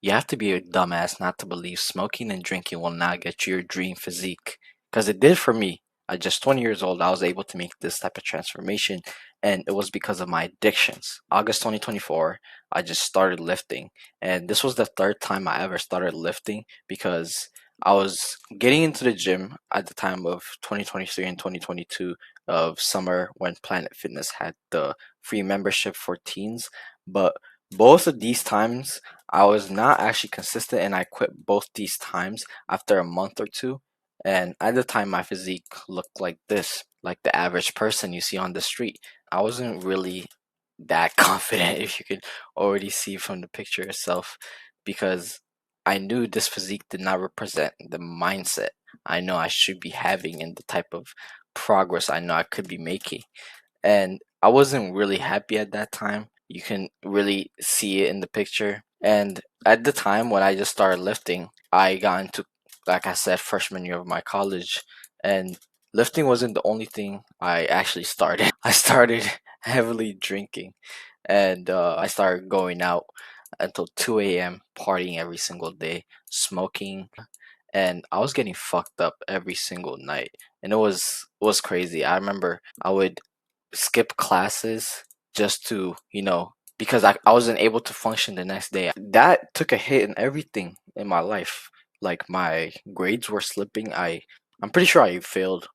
You have to be a dumbass not to believe smoking and drinking will not get you your dream physique. Because it did for me. At just 20 years old, I was able to make this type of transformation, and it was because of my addictions. August 2024, I just started lifting, and this was the third time I ever started lifting because I was getting into the gym at the time of 2023 and 2022 of summer when Planet Fitness had the free membership for teens. But both of these times, I was not actually consistent and I quit both these times after a month or two. And at the time, my physique looked like this, like the average person you see on the street. I wasn't really that confident, if you could already see from the picture itself, because I knew this physique did not represent the mindset I know I should be having and the type of progress I know I could be making. And I wasn't really happy at that time. You can really see it in the picture. And at the time when I just started lifting, I got into, like I said, freshman year of my college, and lifting wasn't the only thing I actually started. I started heavily drinking, and I started going out until 2 a.m., partying every single day, smoking, and I was getting fucked up every single night, and it was crazy. I remember I would skip classes just to, because I wasn't able to function the next day. That took a hit in everything in my life. Like my grades were slipping. I'm pretty sure I failed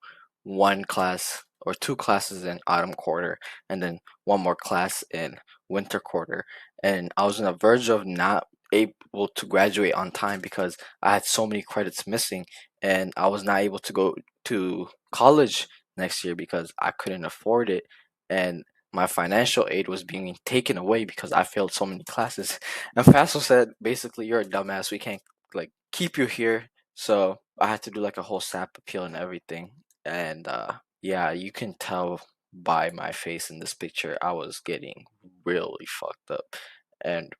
one class or two classes in autumn quarter and then one more class in winter quarter. And I was on the verge of not able to graduate on time because I had so many credits missing and I was not able to go to college next year because I couldn't afford it, and my financial aid was being taken away because I failed so many classes. And FAFSA said, basically, you're a dumbass. We can't like keep you here. So I had to do like a whole SAP appeal and everything. And yeah, you can tell by my face in this picture, I was getting really fucked up. And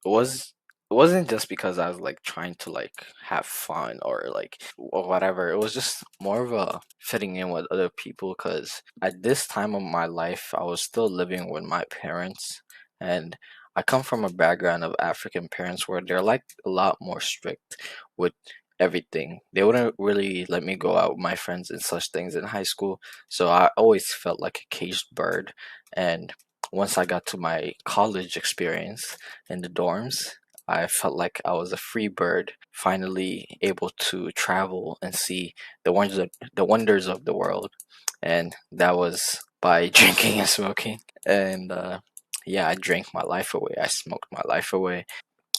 was it wasn't just because I was like trying to like have fun or like or whatever. It was just more of a fitting in with other people because at this time of my life, I was still living with my parents, and I come from a background of African parents where they're like a lot more strict with everything. They wouldn't really let me go out with my friends and such things in high school, so I always felt like a caged bird. And once I got to my college experience in the dorms, I felt like I was a free bird, finally able to travel and see the wonders of the world, and that was by drinking and smoking. And yeah, I drank my life away. I smoked my life away.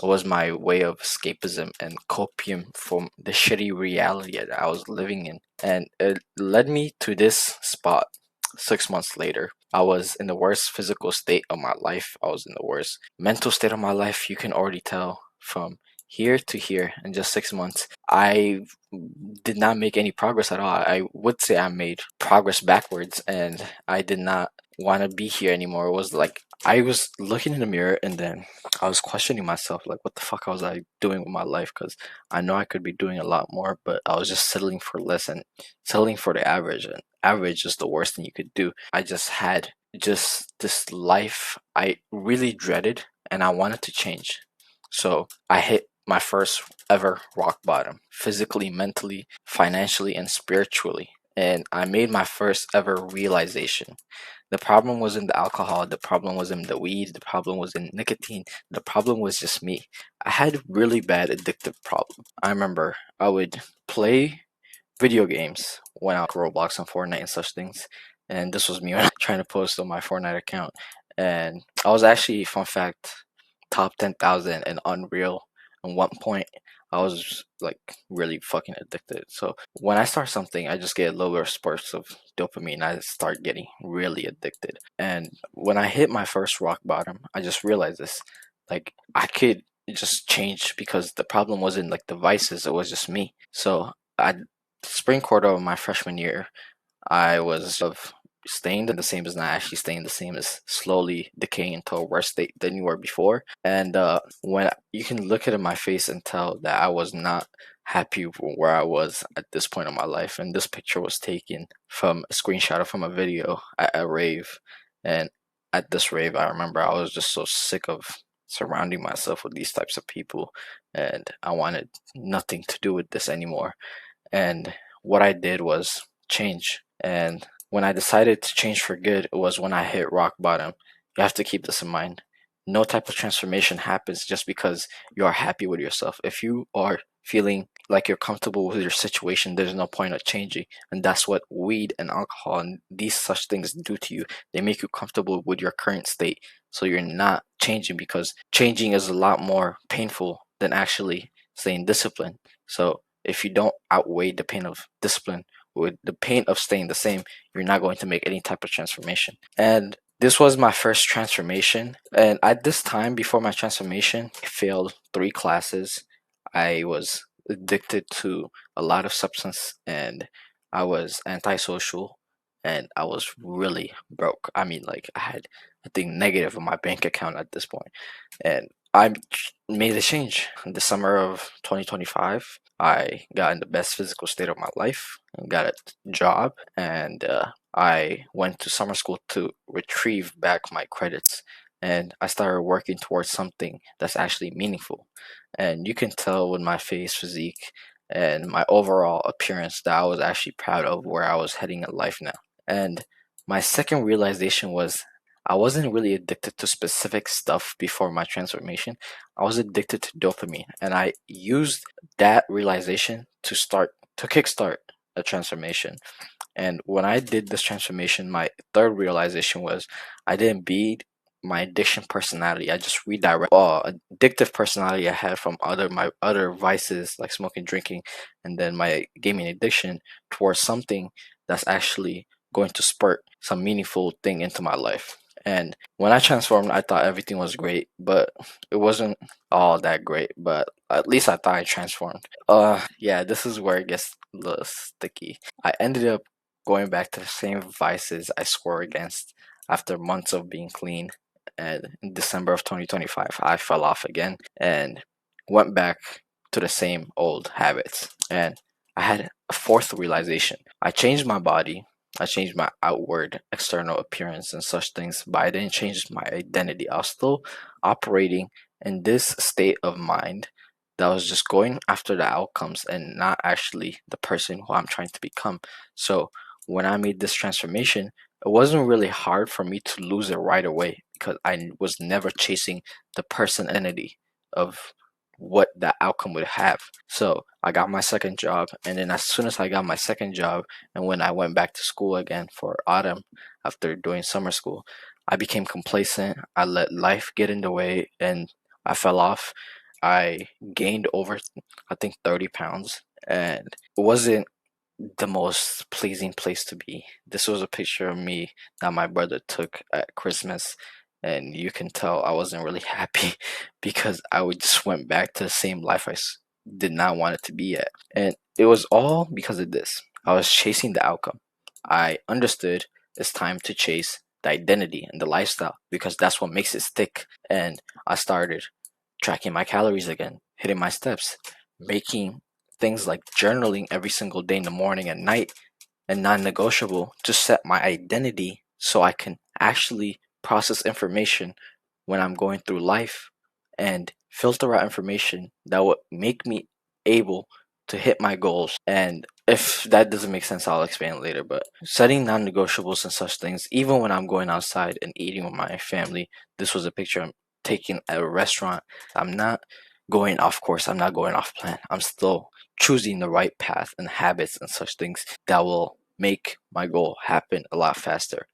It was my way of escapism and copium from the shitty reality that I was living in, and it led me to this spot. 6 months later, I was in the worst physical state of my life. I was in the worst mental state of my life. You can already tell from here to here in just 6 months. I did not make any progress at all. I would say I made progress backwards, and I did not want to be here anymore. It was like I was looking in the mirror and then I was questioning myself, like, what the fuck was I doing with my life? Because I know I could be doing a lot more, but I was just settling for less and settling for the average. And average is the worst thing you could do. I just had just this life I really dreaded and I wanted to change. So I hit my first ever rock bottom, physically, mentally, financially, and spiritually. And I made my first ever realization. The problem wasn't the alcohol, the problem wasn't the weed, the problem wasn't nicotine, the problem was just me. I had a really bad addictive problem. I remember I would play video games when I was Roblox and Fortnite and such things. And this was me when I was trying to post on my Fortnite account. And I was actually, fun fact, top 10,000 in Unreal. At one point, I was like really fucking addicted. So when I start something, I just get lower spurts of dopamine. I start getting really addicted. And when I hit my first rock bottom, I just realized this. Like, I could just change because the problem wasn't like the vices, it was just me. So I spring quarter of my freshman year, I was of staying the same as not actually staying the same as slowly decaying into a worse state than you were before. And when you can look at my face and tell that I was not happy where I was at this point in my life. And this picture was taken from a screenshot from a video at a rave. And at this rave, I remember I was just so sick of surrounding myself with these types of people, and I wanted nothing to do with this anymore. And what I did was change. And when I decided to change for good, it was when I hit rock bottom. You have to keep this in mind. No type of transformation happens just because you are happy with yourself. If you are feeling like you're comfortable with your situation, there's no point of changing. And that's what weed and alcohol and these such things do to you. They make you comfortable with your current state. So you're not changing, because changing is a lot more painful than actually staying disciplined. So if you don't outweigh the pain of discipline with the pain of staying the same, you're not going to make any type of transformation. And this was my first transformation. And at this time, before my transformation, I failed 3 classes. I was addicted to a lot of substance, and I was antisocial, and I was really broke. I mean, like, I had, I think, negative in my bank account at this point. And I made a change in the summer of 2025. I got in the best physical state of my life, got a job, and I went to summer school to retrieve back my credits. And I started working towards something that's actually meaningful. And you can tell with my face, physique, and my overall appearance that I was actually proud of where I was heading in life now. And my second realization was I wasn't really addicted to specific stuff before my transformation. I was addicted to dopamine, and I used that realization to kickstart a transformation. And when I did this transformation, my third realization was I didn't beat my addiction personality. I just redirect addictive personality I had from my other vices like smoking, drinking, and then my gaming addiction towards something that's actually going to spurt some meaningful thing into my life. And when I transformed, I thought everything was great, but it wasn't all that great. But at least I thought I transformed. Yeah, this is where it gets a little sticky. I ended up going back to the same vices I swore against after months of being clean. And in December of 2025, I fell off again and went back to the same old habits. And I had a fourth realization. I changed my body, I changed my outward external appearance and such things, but I didn't change my identity. I was still operating in this state of mind that was just going after the outcomes and not actually the person who I'm trying to become. So when I made this transformation, it wasn't really hard for me to lose it right away because I was never chasing the person identity of what that outcome would have. So I got my second job, and then as soon as I got my second job, and when I went back to school again for autumn after doing summer school, I became complacent. I let life get in the way, and I fell off. I gained over, I think, 30 pounds, and it wasn't the most pleasing place to be. This was a picture of me that my brother took at Christmas, and you can tell I wasn't really happy because I would just went back to the same life did not want it to be at. And it was all because of this. I was chasing the outcome. I understood it's time to chase the identity and the lifestyle because that's what makes it stick. And I started tracking my calories again, hitting my steps, making things like journaling every single day in the morning and night and non-negotiable to set my identity so I can actually process information when I'm going through life and filter out information that would make me able to hit my goals. And if that doesn't make sense, I'll explain later. But setting non-negotiables and such things, even when I'm going outside and eating with my family, this was a picture I'm taking at a restaurant. I'm not going off course. I'm not going off plan. I'm still choosing the right path and habits and such things that will make my goal happen a lot faster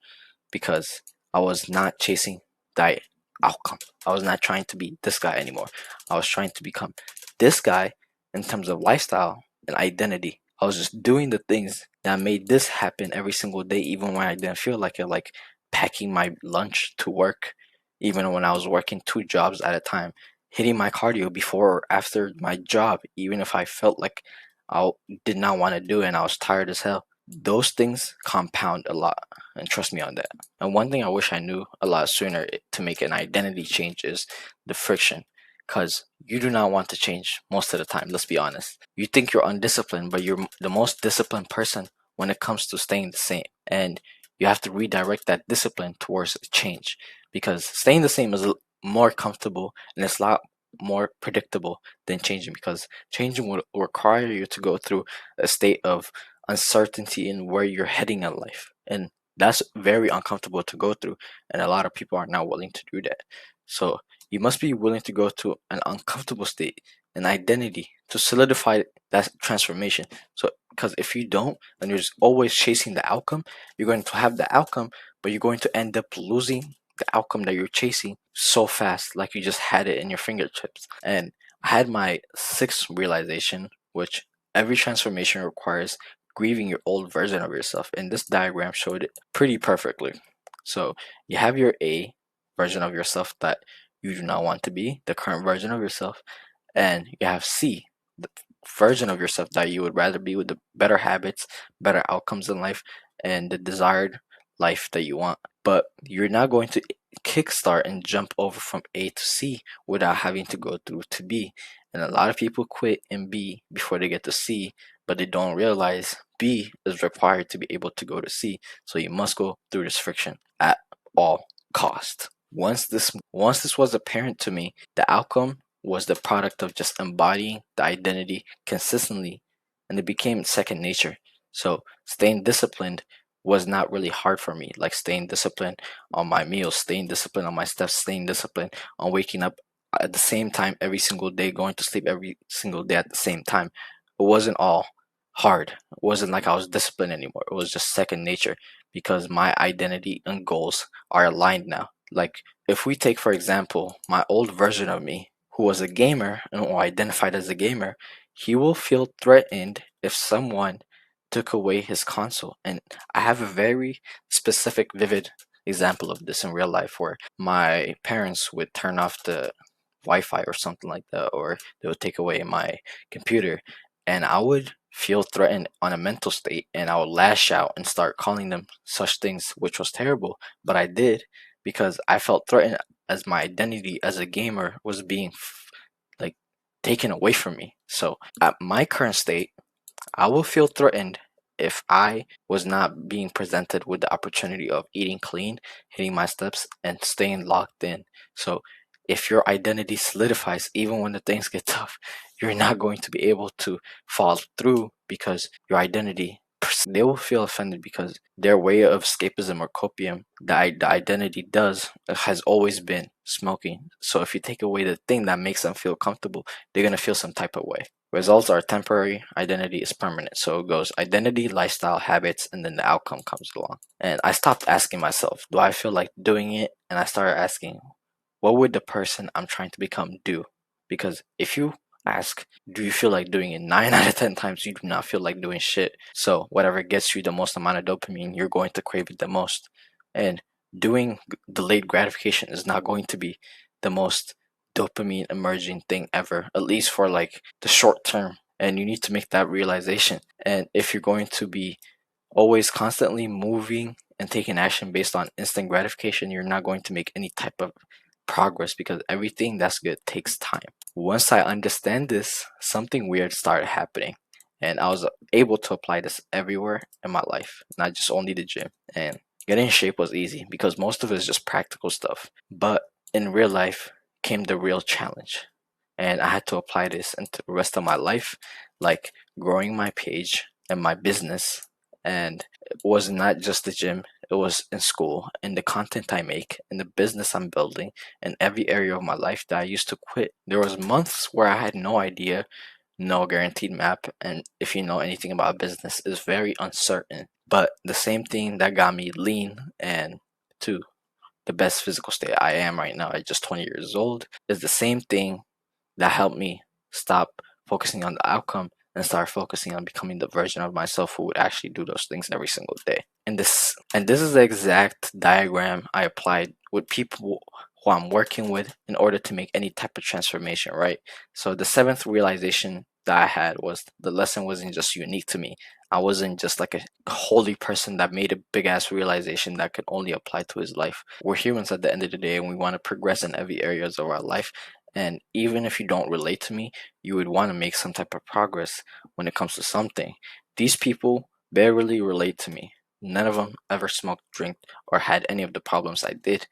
because I was not chasing that outcome. I was not trying to be this guy anymore. I was trying to become this guy in terms of lifestyle and identity. I was just doing the things that made this happen every single day, even when I didn't feel like it, like packing my lunch to work, even when I was working 2 jobs at a time, hitting my cardio before or after my job, even if I felt like I did not want to do it and I was tired as hell. Those things compound a lot, and trust me on that. And one thing I wish I knew a lot sooner to make an identity change is the friction. Because you do not want to change most of the time, let's be honest. You think you're undisciplined, but you're the most disciplined person when it comes to staying the same. And you have to redirect that discipline towards a change. Because staying the same is more comfortable and it's a lot more predictable than changing, because changing would require you to go through a state of uncertainty in where you're heading in life. And that's very uncomfortable to go through. And a lot of people are not willing to do that. So you must be willing to go to an uncomfortable state, an identity to solidify that transformation. So, because if you don't, and you're just always chasing the outcome, you're going to have the outcome, but you're going to end up losing the outcome that you're chasing so fast, like you just had it in your fingertips. And I had my sixth realization, which every transformation requires grieving your old version of yourself. And this diagram showed it pretty perfectly. So you have your A version of yourself that you do not want to be, the current version of yourself, and you have C, the version of yourself that you would rather be, with the better habits, better outcomes in life, and the desired life that you want. But you're not going to kickstart and jump over from A to C without having to go through to B. And a lot of people quit in B before they get to C, but they don't realize B is required to be able to go to C. So you must go through this friction at all cost. Once this was apparent to me, the outcome was the product of just embodying the identity consistently, and it became second nature. So staying disciplined was not really hard for me, like staying disciplined on my meals, staying disciplined on my steps, staying disciplined on waking up at the same time every single day, going to sleep every single day at the same time. It wasn't all hard. It wasn't like I was disciplined anymore. It was just second nature, because my identity and goals are aligned now. Like, if we take, for example, my old version of me, who was a gamer and who identified as a gamer, he will feel threatened if someone took away his console. And I have a very specific, vivid example of this in real life, where my parents would turn off the Wi-Fi or something like that, or they would take away my computer, and I would feel threatened on a mental state, and I would lash out and start calling them such things, which was terrible, but I did, because I felt threatened, as my identity as a gamer was being like taken away from me. So at my current state, I will feel threatened if I was not being presented with the opportunity of eating clean, hitting my steps, and staying locked in. So if your identity solidifies even when the things get tough, you're not going to be able to fall through, because your identity, they will feel offended, because their way of escapism or copium, the identity does, has always been smoking. So if you take away the thing that makes them feel comfortable, they're going to feel some type of way. Results are temporary, identity is permanent. So it goes identity, lifestyle, habits, and then the outcome comes along. And I stopped asking myself, do I feel like doing it? And I started asking, what would the person I'm trying to become do? Because if you ask, do you feel like doing it, 9 out of 10 times you do not feel like doing shit. So whatever gets you the most amount of dopamine, you're going to crave it the most. And doing delayed gratification is not going to be the most dopamine emerging thing ever, at least for like the short term. And you need to make that realization. And if you're going to be always constantly moving and taking action based on instant gratification, you're not going to make any type of progress, because everything that's good takes time. Once I understand this, something weird started happening, and I was able to apply this everywhere in my life, not just only the gym. And getting in shape was easy, because most of it is just practical stuff. But in real life came the real challenge, and I had to apply this into the rest of my life, like growing my page and my business. And it was not just the gym, it was in school, in the content I make, in the business I'm building, in every area of my life that I used to quit. There was months where I had no idea, no guaranteed map, and if you know anything about business, it's very uncertain. But the same thing that got me lean and to the best physical state I am right now at just 20 years old is the same thing that helped me stop focusing on the outcome and start focusing on becoming the version of myself who would actually do those things every single day. And this is the exact diagram I applied with people who I'm working with in order to make any type of transformation, right? So the seventh realization that I had was the lesson wasn't just unique to me. I wasn't just like a holy person that made a big ass realization that could only apply to his life. We're humans at the end of the day, and we want to progress in every areas of our life. And even if you don't relate to me, you would want to make some type of progress when it comes to something. These people barely relate to me. None of them ever smoked, drank, or had any of the problems I did,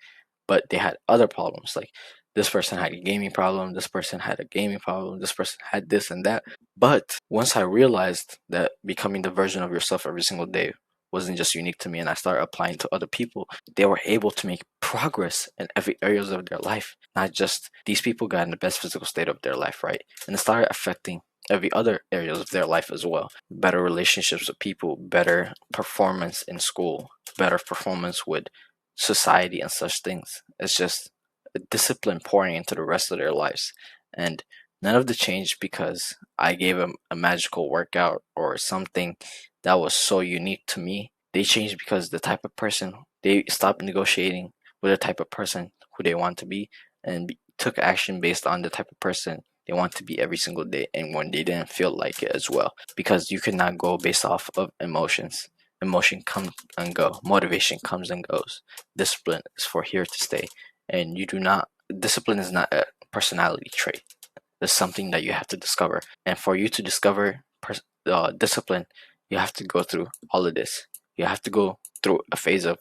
but they had other problems. Like This person had a gaming problem, this person had a gaming problem, this person had this and that. But once I realized that becoming the version of yourself every single day wasn't just unique to me, and I started applying to other people, they were able to make progress in every areas of their life. Not just these people got in the best physical state of their life, right? And it started affecting every other areas of their life as well. Better relationships with people, better performance in school, better performance with society and such things. It's just a discipline pouring into the rest of their lives. And none of the changed because I gave them a magical workout or something that was so unique to me. They changed because the type of person, they stopped negotiating with the type of person who they want to be, and took action based on the type of person they want to be every single day, and when they didn't feel like it as well, because you cannot go based off of emotions. Emotion comes and go, motivation comes and goes. Discipline is for here to stay, and you do not, discipline is not a personality trait. It's something that you have to discover, and for you to discover discipline, you have to go through all of this. You have to go through a phase of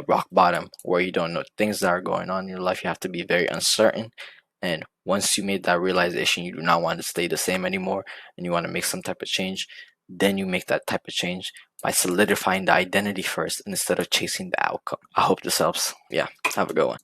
rock bottom where you don't know things that are going on in your life. You have to be very uncertain, and once you made that realization, you do not want to stay the same anymore, and you want to make some type of change. Then you make that type of change by solidifying the identity first instead of chasing the outcome. I hope this helps. Yeah, have a good one.